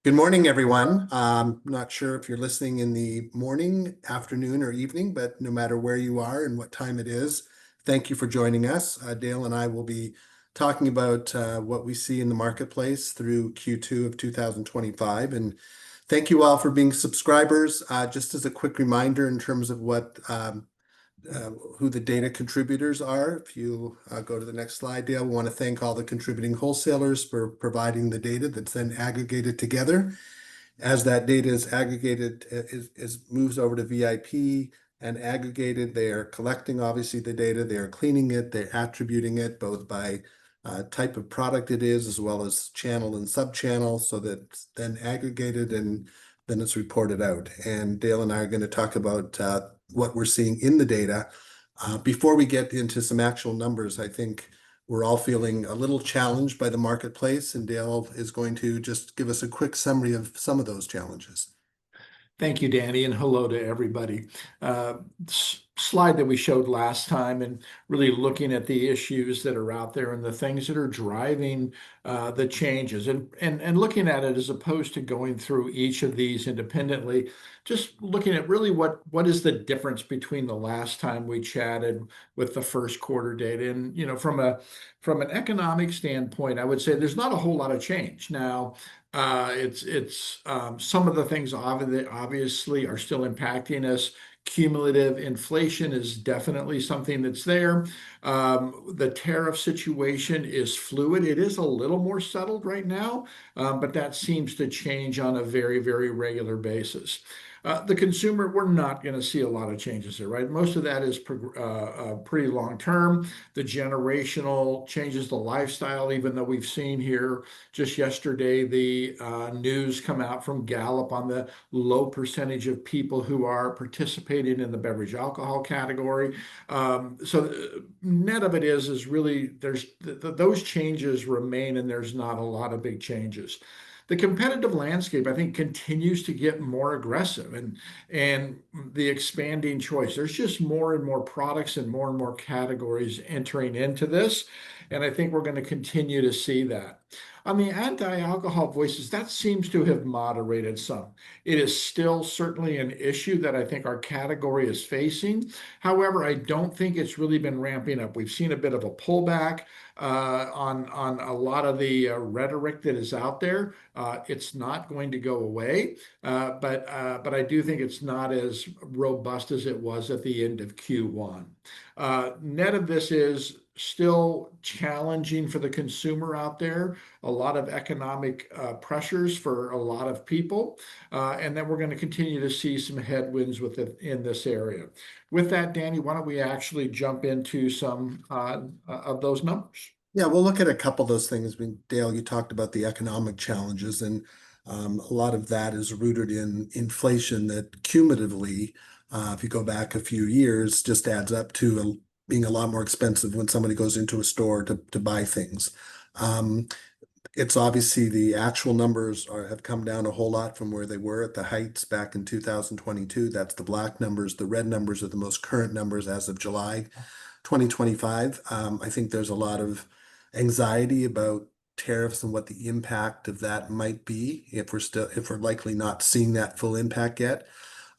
Good morning, everyone. Not sure if you're listening in the morning, afternoon, or evening, but no matter where you are and what time it is, thank you for joining us. Dale and I will be talking about what we see in the marketplace through Q2 of 2025. And thank you all for being subscribers. Just as a quick reminder in terms of who the data contributors are. If you go to the next slide, Dale, we want to thank all the contributing wholesalers for providing the data that's then aggregated together. As that data is aggregated, moves over to VIP and aggregated, they are collecting obviously the data, they are cleaning it, they're attributing it both by type of product it is, as well as channel and sub-channel, so that it's then aggregated and then it's reported out. And Dale and I are going to talk about what we're seeing in the data. Before we get into some actual numbers, I think we're all feeling a little challenged by the marketplace, and Dale is going to just give us a quick summary of some of those challenges. Thank you, Danny, and hello to everybody. Slide that we showed last time, and really looking at the issues that are out there and the things that are driving the changes, and looking at it as opposed to going through each of these independently, just looking at really what is the difference between the last time we chatted with the first quarter data. And from an economic standpoint, I would say there's not a whole lot of change now. It's some of the things obviously are still impacting us. Cumulative inflation is definitely something that's there. The tariff situation is fluid. It is a little more settled right now, but that seems to change on a very, very regular basis. The consumer, we're not going to see a lot of changes there, right? Most of that is pretty long term. The generational changes, the lifestyle, even though we've seen here just yesterday, the news come out from Gallup on the low percentage of people who are participating in the beverage alcohol category. So net of it is really those changes remain, and there's not a lot of big changes. The competitive landscape, I think, continues to get more aggressive, and the expanding choice. There's just more and more products and more categories entering into this, and I think we're going to continue to see that. On the anti-alcohol voices, that seems to have moderated some. It is still certainly an issue that I think our category is facing. However, I don't think it's really been ramping up. We've seen a bit of a pullback on a lot of the rhetoric that is out there. It's not going to go away, but I do think it's not as robust as it was at the end of Q1. Net of this is still challenging for the consumer out there, a lot of economic pressures for a lot of people, and then we're going to continue to see some headwinds in this area. With that, Danny, why don't we actually jump into some of those numbers? Yeah, we'll look at a couple of those things. Dale, you talked about the economic challenges, and a lot of that is rooted in inflation that cumulatively, if you go back a few years, just adds up to being a lot more expensive when somebody goes into a store to buy things. It's obviously the actual numbers have come down a whole lot from where they were at the heights back in 2022. That's the black numbers. The red numbers are the most current numbers as of July 2025. I think there's a lot of anxiety about tariffs and what the impact of that might be if we're likely not seeing that full impact yet.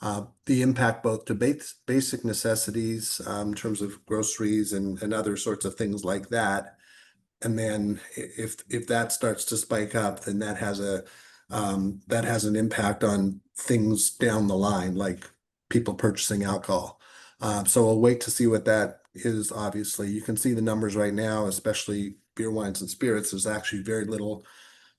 The impact both to basic necessities in terms of groceries and other sorts of things like that. And then if that starts to spike up, then that has an impact on things down the line, like people purchasing alcohol. So we'll wait to see what that is. Obviously, you can see the numbers right now, especially beer, wines, and spirits. There's actually very little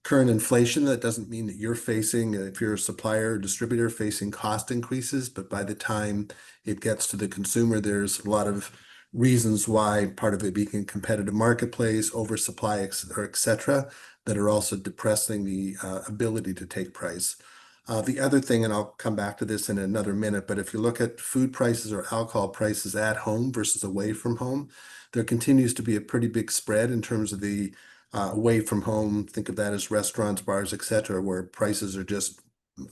current inflation. That doesn't mean that you're facing, if you're a supplier or distributor, facing cost increases, but by the time it gets to the consumer, there's a lot of reasons why, part of it being a competitive marketplace, oversupply, et cetera, that are also depressing the ability to take price. The other thing, and I'll come back to this in another minute, but if you look at food prices or alcohol prices at home versus away from home, there continues to be a pretty big spread in terms of the away from home. Think of that as restaurants, bars, et cetera, where prices are just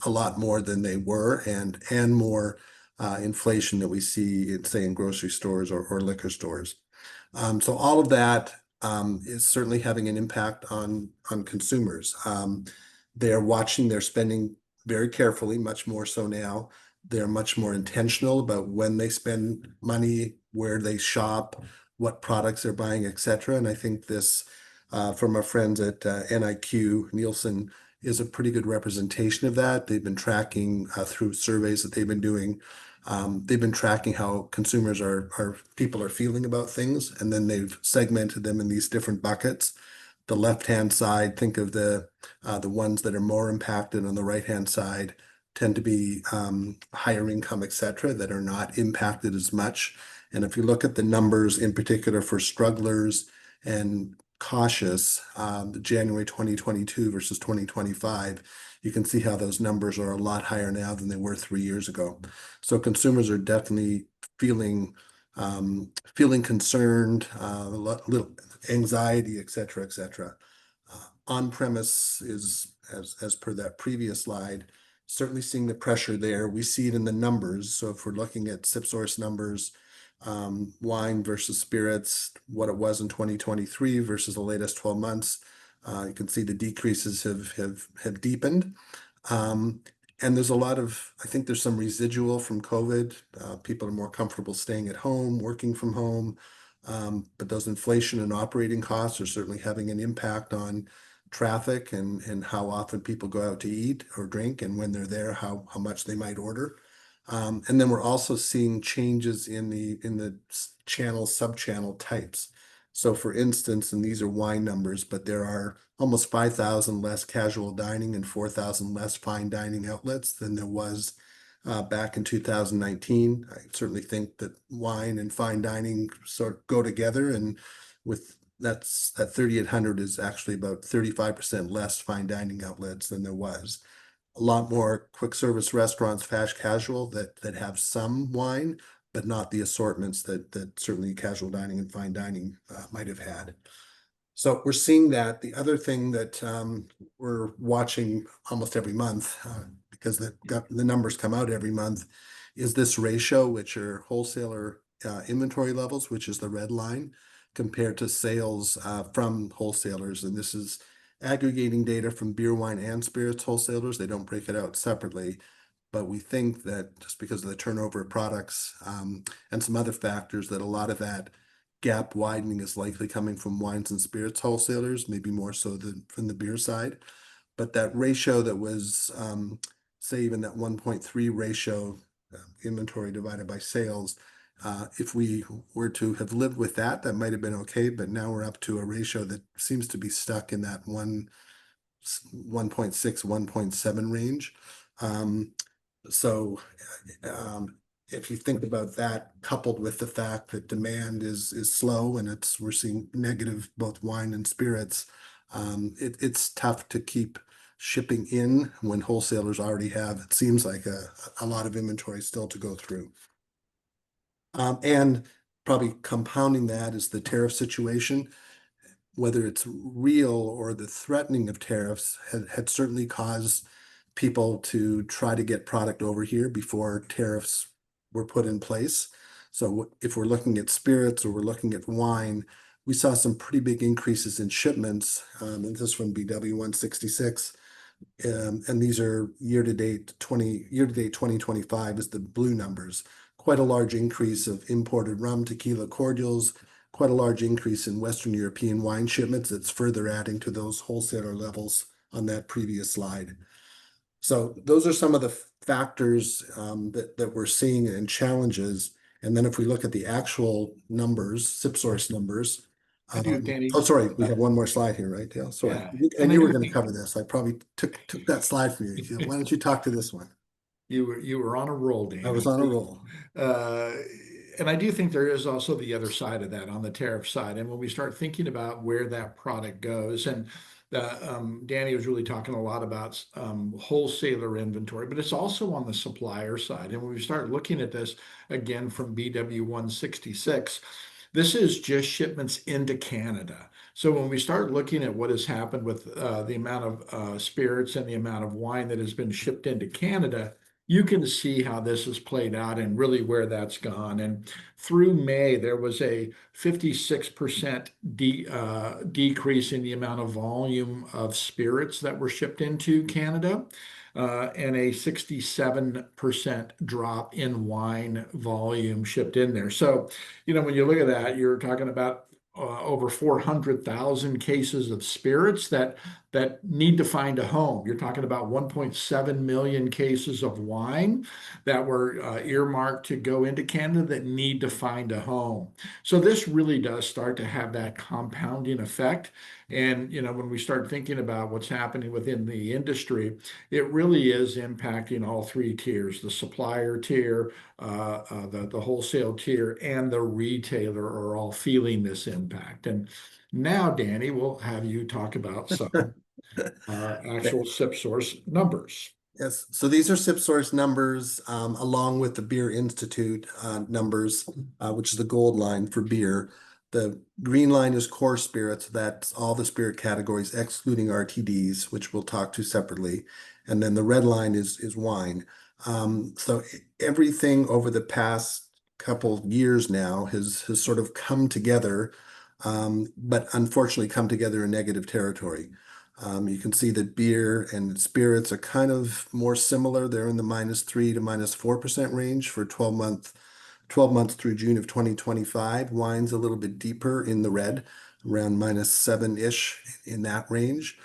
a lot more than they were, and more inflation that we see in grocery stores or liquor stores. So all of that is certainly having an impact on consumers. They're watching their spending very carefully, much more so now. They're much more intentional about when they spend money, where they shop, what products they're buying, etc. And I think this, from our friends at NIQ Nielsen, is a pretty good representation of that. They've been tracking through surveys that they've been doing. They've been tracking how consumers people are feeling about things, and then they've segmented them in these different buckets. The left-hand side, think of the ones that are more impacted. On the right-hand side tend to be higher income, et cetera, that are not impacted as much. And if you look at the numbers in particular for strugglers and cautious, the January 2022 versus 2025, you can see how those numbers are a lot higher now than they were 3 years ago. So consumers are definitely feeling concerned, a little anxiety, et cetera, et cetera. On-premise is, as per that previous slide, certainly seeing the pressure there. We see it in the numbers. So if we're looking at SipSource numbers, wine versus spirits, what it was in 2023 versus the latest 12 months, you can see the decreases have deepened. And there's a lot of, I think there's some residual from COVID. People are more comfortable staying at home, working from home. But those inflation and operating costs are certainly having an impact on traffic and how often people go out to eat or drink, and when they're there, how much they might order. And then we're also seeing changes in the channel, sub-channel types. So for instance, and these are wine numbers, but there are almost 5,000 less casual dining and 4,000 less fine dining outlets than there was back in 2019. I certainly think that wine and fine dining sort of go together, and with that 3,800 is actually about 35% less fine dining outlets than there was. A lot more quick service restaurants, fast casual, that have some wine, but not the assortments that certainly casual dining and fine dining might have had. So we're seeing that. The other thing that we're watching almost every month, because the numbers come out every month, is this ratio, which are wholesaler inventory levels, which is the red line, compared to sales from wholesalers. And this is aggregating data from beer, wine, and spirits wholesalers. They don't break it out separately. But we think that just because of the turnover of products and some other factors, that a lot of that gap widening is likely coming from wines and spirits wholesalers, maybe more so than from the beer side. But that ratio that was, say, even that 1.3 ratio, inventory divided by sales, if we were to have lived with that, that might have been okay. But now we're up to a ratio that seems to be stuck in that 1.6, 1.7 range. So if you think about that, coupled with the fact that demand is slow and we're seeing negative both wine and spirits, it's tough to keep shipping in when wholesalers already have, it seems like, a lot of inventory still to go through. And probably compounding that is the tariff situation. Whether it's real or the threatening of tariffs had certainly caused people to try to get product over here before tariffs were put in place. So if we're looking at spirits or we're looking at wine, we saw some pretty big increases in shipments. And this is from BW166. And these are year-to-date 2025 is the blue numbers. Quite a large increase of imported rum, tequila, cordials, quite a large increase in Western European wine shipments. That's further adding to those wholesaler levels on that previous slide. So those are some of the factors that we're seeing and challenges. And then if we look at the actual numbers, SipSource numbers. I do, Danny. Oh, sorry, we have one more slide here, right, Dale? Sorry. Yeah, And and I you were do going to think cover this. I probably took that slide from you. Why don't you talk to this one? you were on a roll, I was Danny. on a roll. Uh, and I do think there is also the other side of that on the tariff side. And when we start thinking about where that product goes, and Danny was really talking a lot about wholesaler inventory, but it's also on the supplier side. And when we start looking at this again from BW166, this is just shipments into Canada. So when we start looking at what has happened with the amount of spirits and the amount of wine that has been shipped into Canada, you can see how this has played out and really where that's gone. And through May, there was a 56% decrease in the amount of volume of spirits that were shipped into Canada, and a 67% drop in wine volume shipped in there. So, when you look at that, you're talking about over 400,000 cases of spirits that need to find a home. You're talking about 1.7 million cases of wine that were earmarked to go into Canada that need to find a home. So this really does start to have that compounding effect. And when we start thinking about what's happening within the industry, it really is impacting all three tiers: the supplier tier, the wholesale tier, and the retailer are all feeling this impact. And now, Danny, we'll have you talk about some actual SipSource numbers. Yes, so these are SipSource numbers along with the Beer Institute numbers, which is the gold line for beer. The green line is core spirits. That's all the spirit categories excluding RTDs, which we'll talk to separately. And then the red line is wine. So everything over the past couple years now has sort of come together, but unfortunately come together in negative territory. You can see that beer and spirits are kind of more similar. They're in the -3 to -4% range for 12 months through June of 2025. Wine's a little bit deeper in the red, around -7-ish in that range.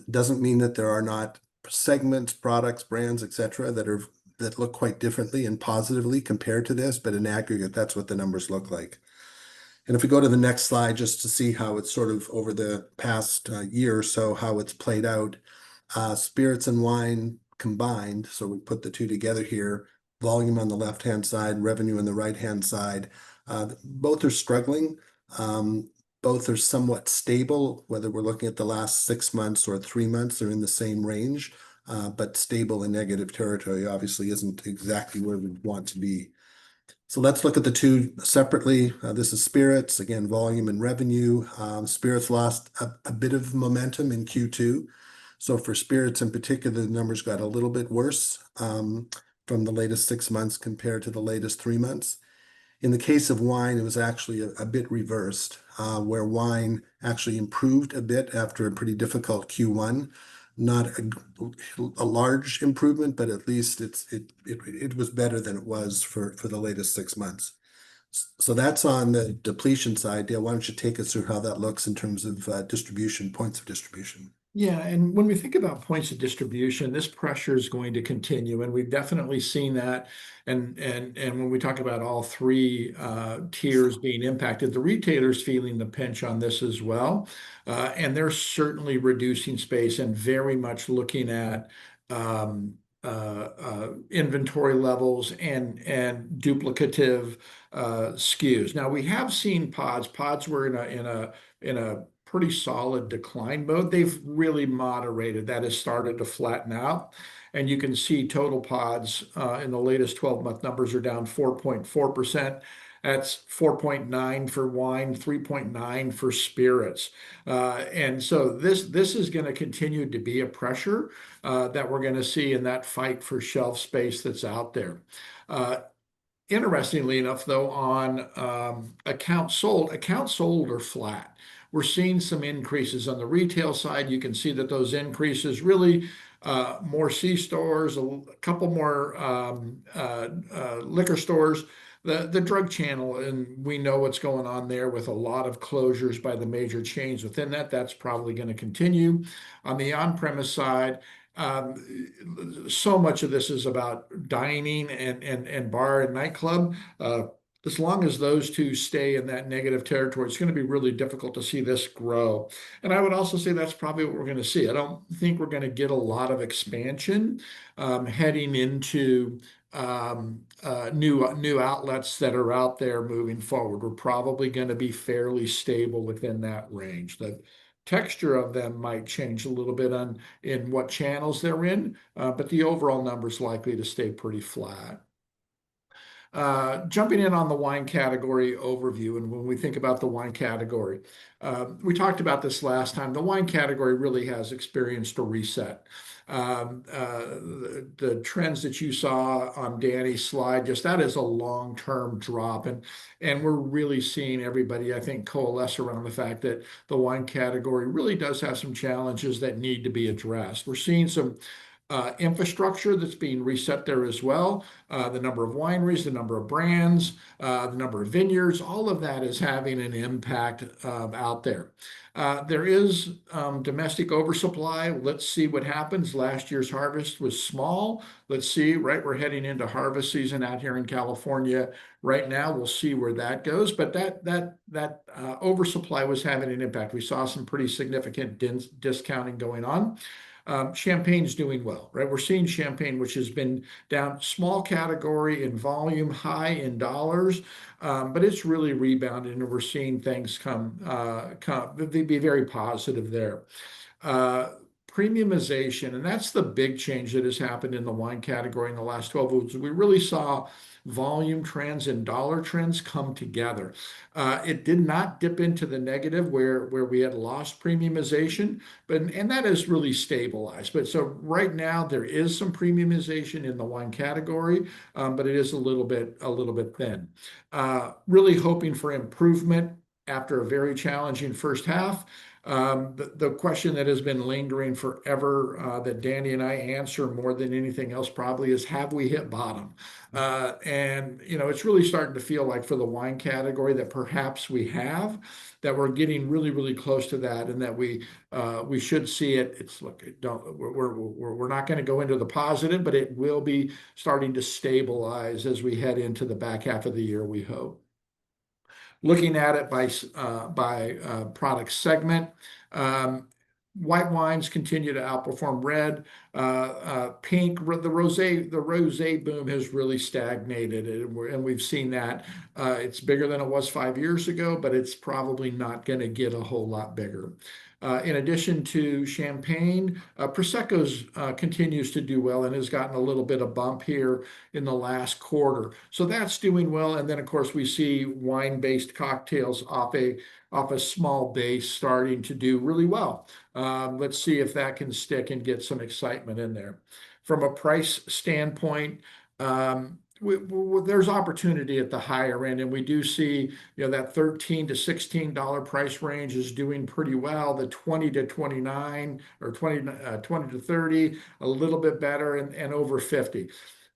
Doesn't mean that there are not segments, products, brands, etc., that look quite differently and positively compared to this, but in aggregate, that's what the numbers look like. And if we go to the next slide, just to see how it's sort of over the past year or so, how it's played out, spirits and wine combined. So we put the two together here, volume on the left-hand side, revenue on the right-hand side. Both are struggling. Both are somewhat stable, whether we're looking at the last 6 months or 3 months, they're in the same range, but stable in negative territory obviously isn't exactly where we want to be. So let's look at the two separately. This is spirits, again, volume and revenue. Spirits lost a bit of momentum in Q2. So for spirits in particular, the numbers got a little bit worse from the latest 6 months compared to the latest 3 months. In the case of wine, it was actually a bit reversed, where wine actually improved a bit after a pretty difficult Q1. Not a large improvement, but at least it was better than it was for the latest 6 months. So that's on the depletion side. Dale, why don't you take us through how that looks in terms of distribution, points of distribution? Yeah, and when we think about points of distribution, this pressure is going to continue, and we've definitely seen that. And when we talk about all three tiers being impacted, the retailers feeling the pinch on this as well, and they're certainly reducing space and very much looking at inventory levels and duplicative SKUs. Now we have seen pods. Pods were in a pretty solid decline mode. They've really moderated. That has started to flatten out. And you can see total pods in the latest 12-month numbers are down 4.4%. That's 4.9 for wine, 3.9 for spirits. And so this is going to continue to be a pressure that we're going to see in that fight for shelf space that's out there. Interestingly enough, though, on accounts sold are flat. We're seeing some increases on the retail side. You can see that those increases really more C-stores, a couple more liquor stores, the drug channel, and we know what's going on there with a lot of closures by the major chains within that. That's probably going to continue. On the on-premise side, so much of this is about dining and bar and nightclub. As long as those two stay in that negative territory, it's going to be really difficult to see this grow. And I would also say that's probably what we're going to see. I don't think we're going to get a lot of expansion heading into new outlets that are out there moving forward. We're probably going to be fairly stable within that range. The texture of them might change a little bit in what channels they're in, but the overall number is likely to stay pretty flat. Jumping in on the wine category overview, and when we think about the wine category, we talked about this last time. The wine category really has experienced a reset. The trends that you saw on Danny's slide, just that is a long-term drop. And we're really seeing everybody, I think, coalesce around the fact that the wine category really does have some challenges that need to be addressed. We're seeing some infrastructure that's being reset there as well. The number of wineries, the number of brands, the number of vineyards, all of that is having an impact out there. There is domestic oversupply. Let's see what happens. Last year's harvest was small. Let's see, right? We're heading into harvest season out here in California right now. We'll see where that goes. But that oversupply was having an impact. We saw some pretty significant discounting going on. Champagne's doing well, right? We're seeing champagne, which has been down small category in volume, high in dollars, but it's really rebounded, and we're seeing things be very positive there. Uh, Premiumization, and that's the big change that has happened in the wine category in the last 12 months. We really saw volume trends and dollar trends come together. It did not dip into the negative where we had lost premiumization, and that has really stabilized. But so right now there is some premiumization in the wine category, but it is a little bit thin. Really hoping for improvement after a very challenging first half. The question that has been lingering forever, that Danny and I answer more than anything else probably, is, have we hit bottom? And it's really starting to feel like for the wine category that perhaps we have, that we're getting really, really close to that, and that we should see it. We're not going to go into the positive, but it will be starting to stabilize as we head into the back half of the year, we hope. Looking at it by product segment, white wines continue to outperform red. Pink, the rosé boom has really stagnated, and we've seen that. It's bigger than it was 5 years ago, but it's probably not going to get a whole lot bigger. In addition to champagne, Prosecco's continues to do well and has gotten a little bit of bump here in the last quarter. So that's doing well. And then, of course, we see wine-based cocktails off a small base starting to do really well. Let's see if that can stick and get some excitement in there. From a price standpoint, there's opportunity at the higher end, and we do see that $13 to $16 price range is doing pretty well. The 20 to 29 or 20 to 30 a little bit better, and over 50.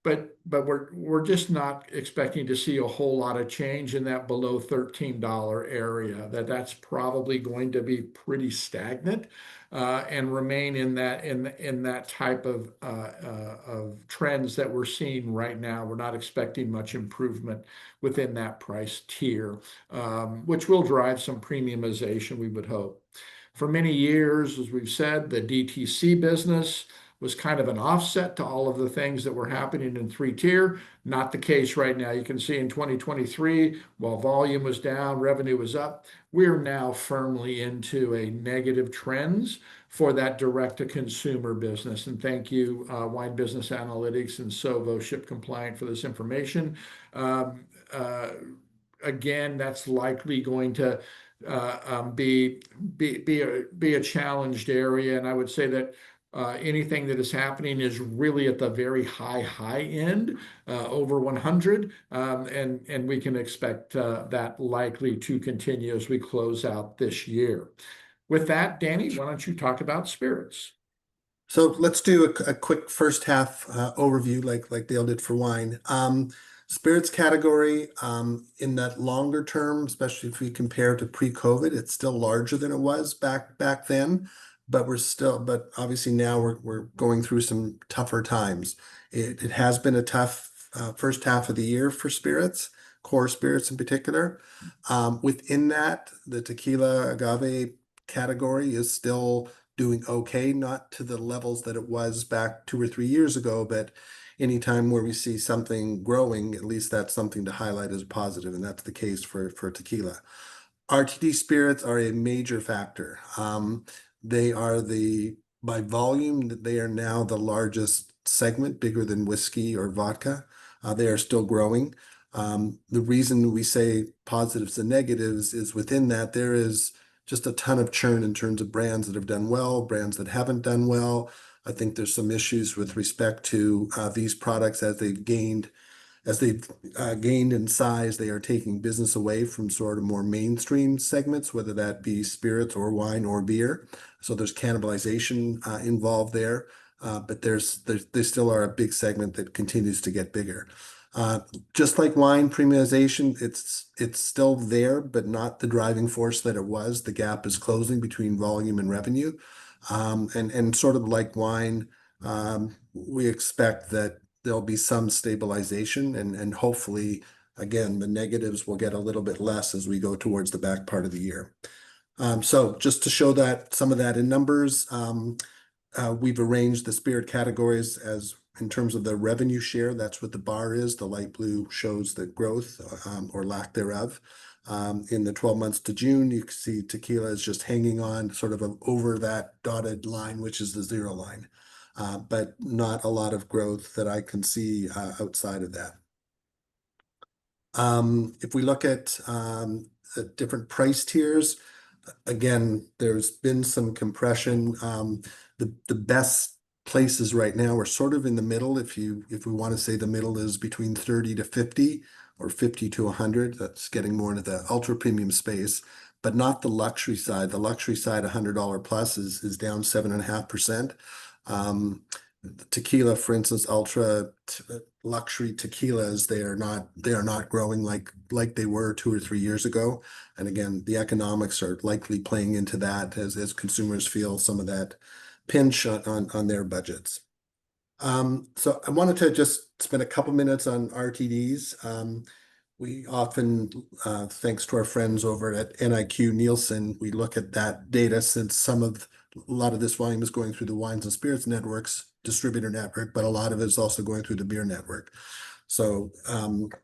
But we're just not expecting to see a whole lot of change in that below $13 area. That's probably going to be pretty stagnant and remain in that type of trends that we're seeing right now. We're not expecting much improvement within that price tier, which will drive some premiumization, we would hope. For many years, as we've said, the DTC business was kind of an offset to all of the things that were happening in three-tier. Not the case right now. You can see in 2023, while volume was down, revenue was up. We're now firmly into a negative trends for that direct-to-consumer business. And thank you, Wine Business Analytics and Sovo Ship Compliant, for this information. Again, that's likely going to be a challenged area, and I would say that anything that is happening is really at the very high end, over 100, and we can expect that likely to continue as we close out this year. With that, Danny, why don't you talk about spirits? So let's do a quick first half overview, like Dale did for wine. Spirits category, in that longer term, especially if we compare to pre-COVID, it's still larger than it was back then. But obviously now we're going through some tougher times. It has been a tough first half of the year for spirits, core spirits in particular. Within that, the tequila agave category is still doing okay, not to the levels that it was back 2 or 3 years ago, but anytime where we see something growing, at least that's something to highlight as positive, and that's the case for tequila. RTD spirits are a major factor. They are by volume, they are now the largest segment, bigger than whiskey or vodka. They are still growing. The reason we say positives and negatives is within that there is just a ton of churn in terms of brands that have done well, brands that haven't done well. I think there's some issues with respect to these products as they've gained in size. They are taking business away from sort of more mainstream segments, whether that be spirits or wine or beer. So there's cannibalization involved there, but they still are a big segment that continues to get bigger. Uh, just like wine premiumization, it's still there, but not the driving force that it was. The gap is closing between volume and revenue. And sort of like wine, we expect that there'll be some stabilization and hopefully, again, the negatives will get a little bit less as we go towards the back part of the year. So just to show that some of that in numbers, we've arranged the spirit categories as in terms of the revenue share. That's what the bar is. The light blue shows the growth or lack thereof. In the 12 months to June, you can see tequila is just hanging on sort of over that dotted line, which is the zero line, but not a lot of growth that I can see outside of that. If we look at different price tiers, again, there's been some compression. The best places right now are sort of in the middle. If we want to say the middle is between 30 to 50 or 50 to 100, that's getting more into the ultra premium space, but not the luxury side. The luxury side, $100 plus, is down 7.5%. Tequila, for instance, luxury tequilas, they are not growing like they were 2 or 3 years ago. And again, the economics are likely playing into that as consumers feel some of that pinch on their budgets. So I wanted to just spend a couple minutes on RTDs. We often, thanks to our friends over at NIQ Nielsen, we look at that data since a lot of this volume is going through the Wines and Spirits Network's distributor network, but a lot of it is also going through the beer network. So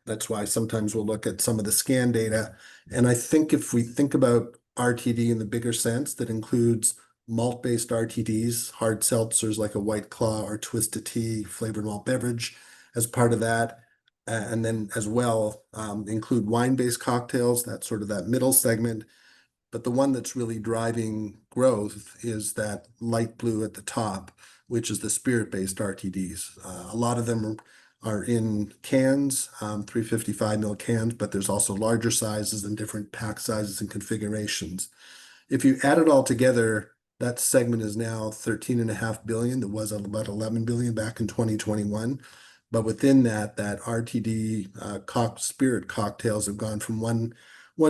that's why sometimes we'll look at some of the scan data. And I think if we think about RTD in the bigger sense, that includes malt-based RTDs, hard seltzers like a White Claw or Twisted Tea, flavored malt beverage as part of that. And then as well include wine-based cocktails, that's sort of that middle segment. But the one that's really driving growth is that light blue at the top, which is the spirit-based RTDs. A lot of them are in cans, 355 ml cans, but there's also larger sizes and different pack sizes and configurations. If you add it all together, that segment is now 13.5 billion. That was about 11 billion back in 2021. But within that RTD spirit cocktails have gone from 1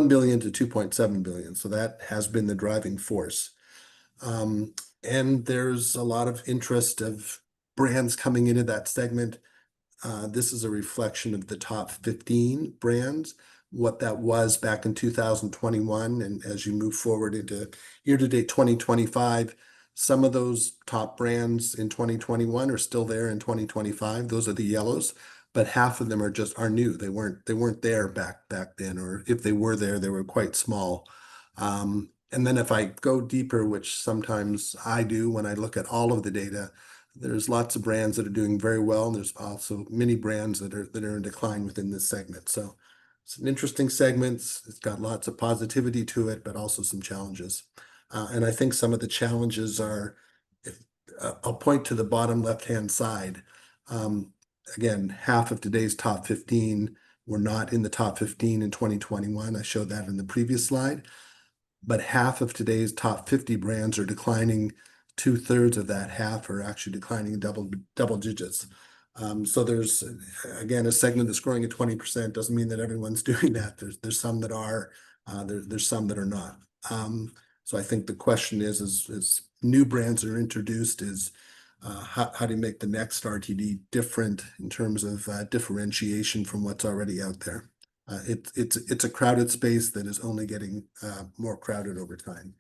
billion to 2.7 billion. So that has been the driving force. And there's a lot of interest of brands coming into that segment. This is a reflection of the top 15 brands, what that was back in 2021. And as you move forward into year-to-date 2025, some of those top brands in 2021 are still there in 2025. Those are the yellows, but half of them are new. They weren't there back then, or if they were there, they were quite small. And then if I go deeper, which sometimes I do when I look at all of the data, there's lots of brands that are doing very well, and there's also many brands that are in decline within this segment. So it's an interesting segment. It's got lots of positivity to it, but also some challenges. And I think some of the challenges are, I'll point to the bottom left-hand side. Again, half of today's top 15 were not in the top 15 in 2021. I showed that in the previous slide. But half of today's top 50 brands are declining. 2/3 of that half are actually declining in double digits. So there's, again, a segment that's growing at 20% doesn't mean that everyone's doing that. There's some that are, there's some that are not. So I think the question is new brands are introduced, how do you make the next RTD different in terms of differentiation from what's already out there? It's a crowded space that is only getting more crowded over time.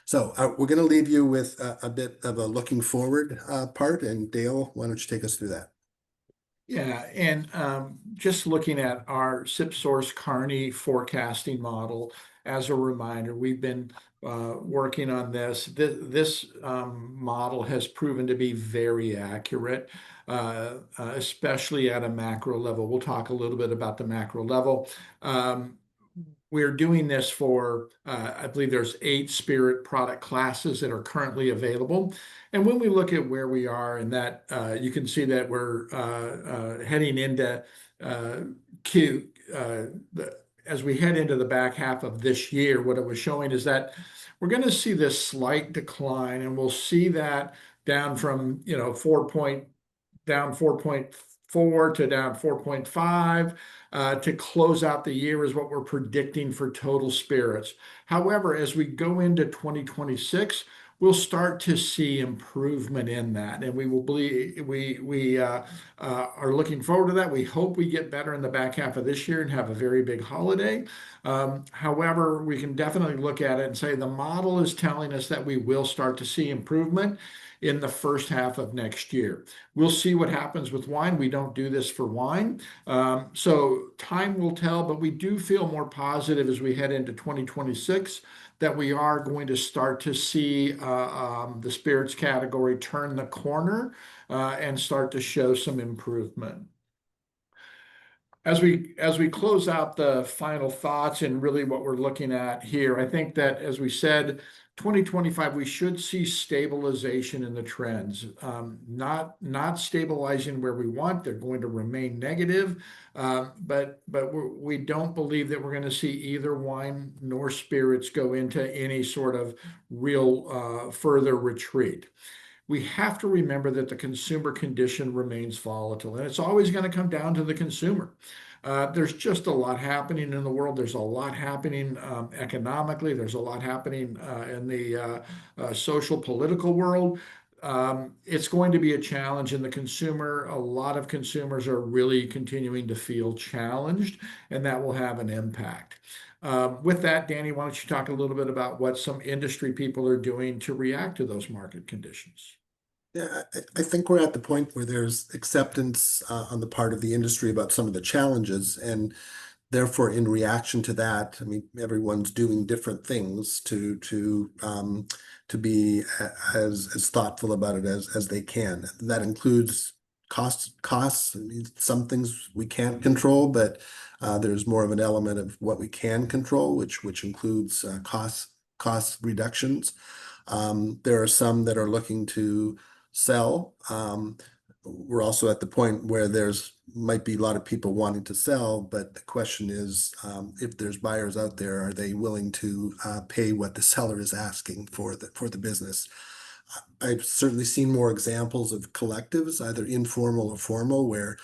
So we're going to leave you with a bit of a looking forward part. And Dale, why don't you take us through that? Yeah, and just looking at our SipSource Kearney forecasting model, as a reminder, we've been working on this. This model has proven to be very accurate, especially at a macro level. We'll talk a little bit about the macro level. we are doing this for, I believe there's 8 spirit product classes that are currently available. And when we look at where we are in that, you can see that we're heading into uh, Q, as we head into the back half of this year, what it was showing is that we're going to see this slight decline, and we'll see that down from, 4.4 to down 4.5 to close out the year is what we're predicting for total spirits. However, as we go into 2026, we'll start to see improvement in that, and we will believe are looking forward to that. We hope we get better in the back half of this year and have a very big holiday. However, we can definitely look at it and say the model is telling us that we will start to see improvement in the first half of next year. We'll see what happens with wine. We don't do this for wine. So time will tell, but we do feel more positive as we head into 2026 that we are going to start to see the spirits category turn the corner and start to show some improvement. As we close out the final thoughts and really what we're looking at here, I think that as we said, 2025 we should see stabilization in the trends, not stabilizing where we want. They're going to remain negative, but we don't believe that we're going to see either wine nor spirits go into any sort of real further retreat. We have to remember that the consumer condition remains volatile, and it's always going to come down to the consumer. There's just a lot happening in the world. There's a lot happening economically. There's a lot happening in the social political world. It's going to be a challenge in the consumer. A lot of consumers are really continuing to feel challenged, and that will have an impact. With that, Danny, why don't you talk a little bit about what some industry people are doing to react to those market conditions? Yeah, I think we're at the point where there's acceptance on the part of the industry about some of the challenges, and therefore, in reaction to that, I mean, everyone's doing different things to be as thoughtful about it as they can. That includes costs. I mean, some things we can't control, but there's more of an element of what we can control, which includes cost reductions. There are some that are looking to sell. We're also at the point where there's might be a lot of people wanting to sell, but the question is, if there's buyers out there, are they willing to pay what the seller is asking for the business? I've certainly seen more examples of collectives, either informal or formal, where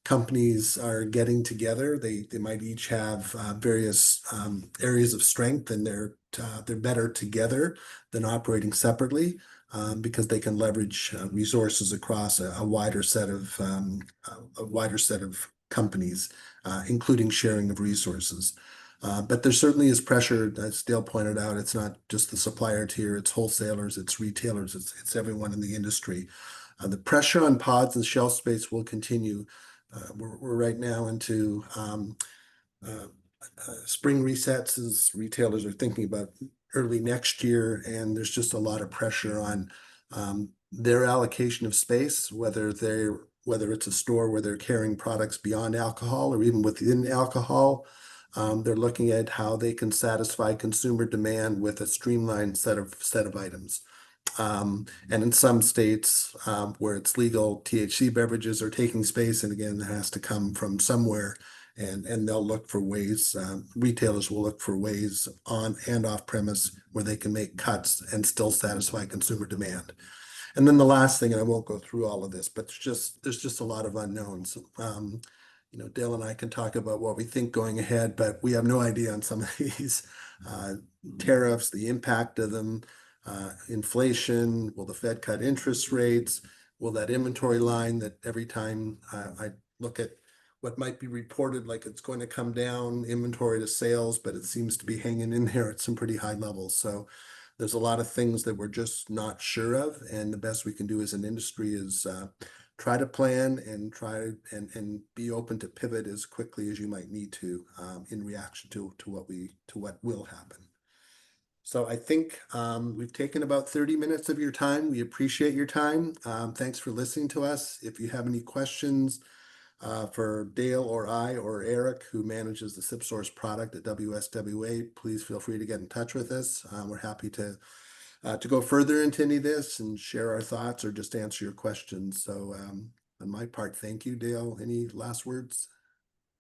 companies are getting together. They might each have various areas of strength, and they're better together than operating separately, because they can leverage resources across a wider set of companies, including sharing of resources. But there certainly is pressure, as Dale pointed out. It's not just the supplier tier, it's wholesalers, it's retailers, it's everyone in the industry. The pressure on pods and shelf space will continue. We're right now into uh, spring resets as retailers are thinking about early next year, and there's just a lot of pressure on their allocation of space, whether it's a store where they're carrying products beyond alcohol or even within alcohol. They're looking at how they can satisfy consumer demand with a streamlined set of items. And in some states where it's legal, THC beverages are taking space, and again, that has to come from somewhere, and they'll look for ways. Retailers will look for ways on and off premise where they can make cuts and still satisfy consumer demand. And then the last thing, and I won't go through all of this, but there's just a lot of unknowns. Dale and I can talk about what we think going ahead, but we have no idea on some of these uh, tariffs, the impact of them, inflation. Will the Fed cut interest rates? Will that inventory line that every time I look at what might be reported like it's going to come down, inventory to sales, but it seems to be hanging in there at some pretty high levels. So there's a lot of things that we're just not sure of, and the best we can do as an industry is try to plan and try and be open to pivot as quickly as you might need to, in reaction to what will happen. So I think we've taken about 30 minutes of your time. We appreciate your time. Thanks for listening to us. If you have any questions, For Dale or I or Eric, who manages the SipSource product at WSWA, please feel free to get in touch with us. We're happy to go further into any of this and share our thoughts or just answer your questions. So on my part, thank you, Dale. Any last words?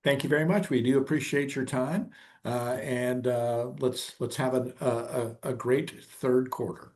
Thank you very much. We do appreciate your time, and let's have a great third quarter.